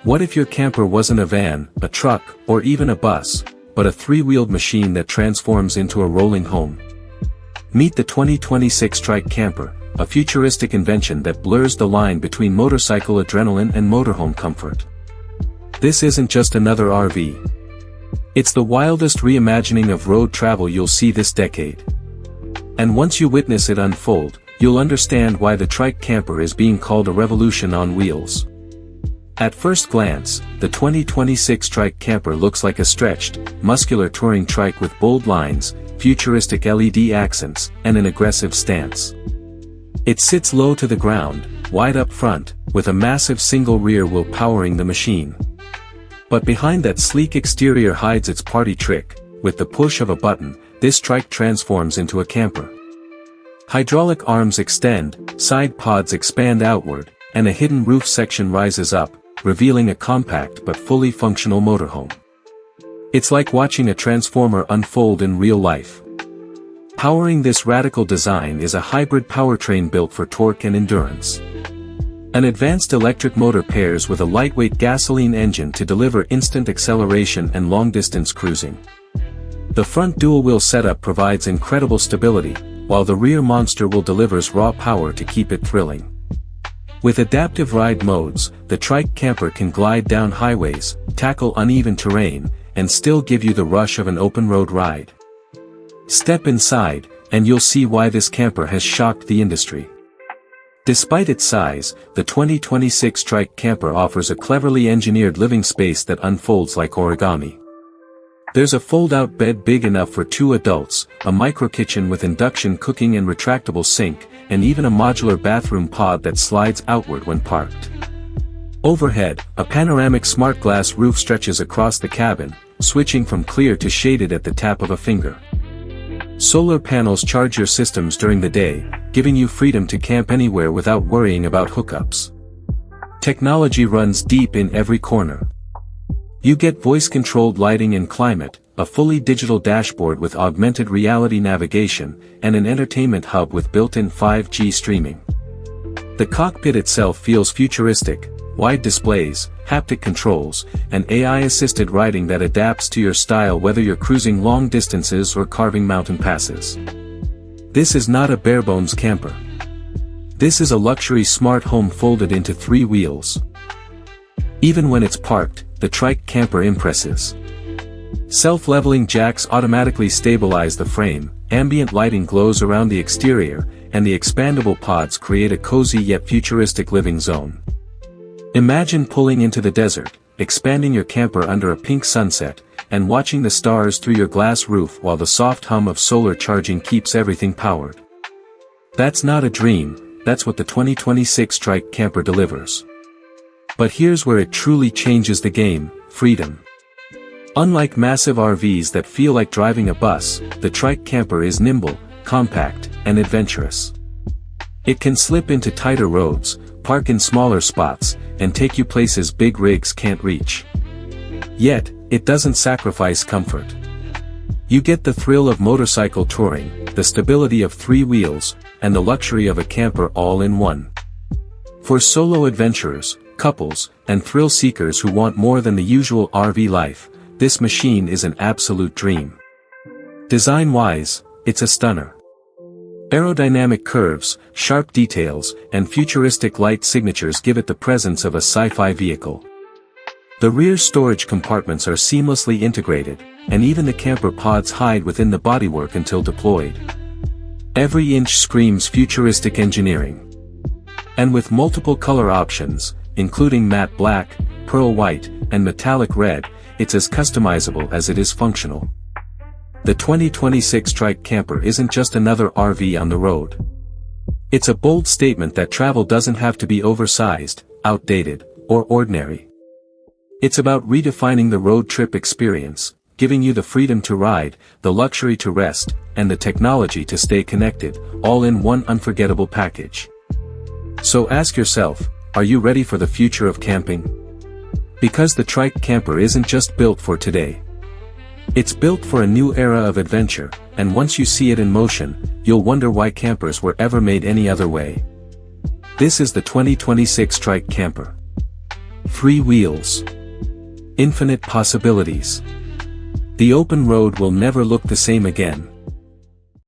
What if your camper wasn't a van, a truck, or even a bus, but a three-wheeled machine that transforms into a rolling home? Meet the 2026 Trike Camper, a futuristic invention that blurs the line between motorcycle adrenaline and motorhome comfort. This isn't just another RV. It's the wildest reimagining of road travel you'll see this decade. And once you witness it unfold, you'll understand why the Trike Camper is being called a revolution on wheels. At first glance, the 2026 Trike Camper looks like a stretched, muscular touring trike with bold lines, futuristic LED accents, and an aggressive stance. It sits low to the ground, wide up front, with a massive single rear wheel powering the machine. But behind that sleek exterior hides its party trick. With the push of a button, this trike transforms into a camper. Hydraulic arms extend, side pods expand outward, and a hidden roof section rises up, revealing a compact but fully functional motorhome. It's like watching a transformer unfold in real life. Powering this radical design is a hybrid powertrain built for torque and endurance. An advanced electric motor pairs with a lightweight gasoline engine to deliver instant acceleration and long-distance cruising. The front dual-wheel setup provides incredible stability, while the rear monster will delivers raw power to keep it thrilling. With adaptive ride modes, the Trike Camper can glide down highways, tackle uneven terrain, and still give you the rush of an open-road ride. Step inside, and you'll see why this camper has shocked the industry. Despite its size, the 2026 Trike Camper offers a cleverly engineered living space that unfolds like origami. There's a fold-out bed big enough for 2 adults, a micro-kitchen with induction cooking and retractable sink, and even a modular bathroom pod that slides outward when parked. Overhead, a panoramic smart glass roof stretches across the cabin, switching from clear to shaded at the tap of a finger. Solar panels charge your systems during the day, giving you freedom to camp anywhere without worrying about hookups. Technology runs deep in every corner. You get voice-controlled lighting and climate, a fully digital dashboard with augmented reality navigation, and an entertainment hub with built-in 5G streaming. The cockpit itself feels futuristic, wide displays, haptic controls, and AI-assisted riding that adapts to your style whether you're cruising long distances or carving mountain passes. This is not a bare-bones camper. This is a luxury smart home folded into 3 wheels. Even when it's parked, the Trike Camper impresses. Self-leveling jacks automatically stabilize the frame, ambient lighting glows around the exterior, and the expandable pods create a cozy yet futuristic living zone. Imagine pulling into the desert, expanding your camper under a pink sunset, and watching the stars through your glass roof while the soft hum of solar charging keeps everything powered. That's not a dream, that's what the 2026 Trike Camper delivers. But here's where it truly changes the game: freedom. Unlike massive RVs that feel like driving a bus, the Trike Camper is nimble, compact, and adventurous. It can slip into tighter roads, park in smaller spots, and take you places big rigs can't reach. Yet, it doesn't sacrifice comfort. You get the thrill of motorcycle touring, the stability of 3 wheels, and the luxury of a camper all in one. For solo adventurers, couples, and thrill seekers who want more than the usual RV life, this machine is an absolute dream. Design-wise, it's a stunner. Aerodynamic curves, sharp details, and futuristic light signatures give it the presence of a sci-fi vehicle. The rear storage compartments are seamlessly integrated, and even the camper pods hide within the bodywork until deployed. Every inch screams futuristic engineering. And with multiple color options, including matte black, pearl white, and metallic red, it's as customizable as it is functional. The 2026 Trike Camper isn't just another RV on the road. It's a bold statement that travel doesn't have to be oversized, outdated, or ordinary. It's about redefining the road trip experience, giving you the freedom to ride, the luxury to rest, and the technology to stay connected, all in one unforgettable package. So ask yourself, are you ready for the future of camping? Because the Trike Camper isn't just built for today. It's built for a new era of adventure, and once you see it in motion, you'll wonder why campers were ever made any other way. This is the 2026 Trike Camper. 3 wheels. Infinite possibilities. The open road will never look the same again.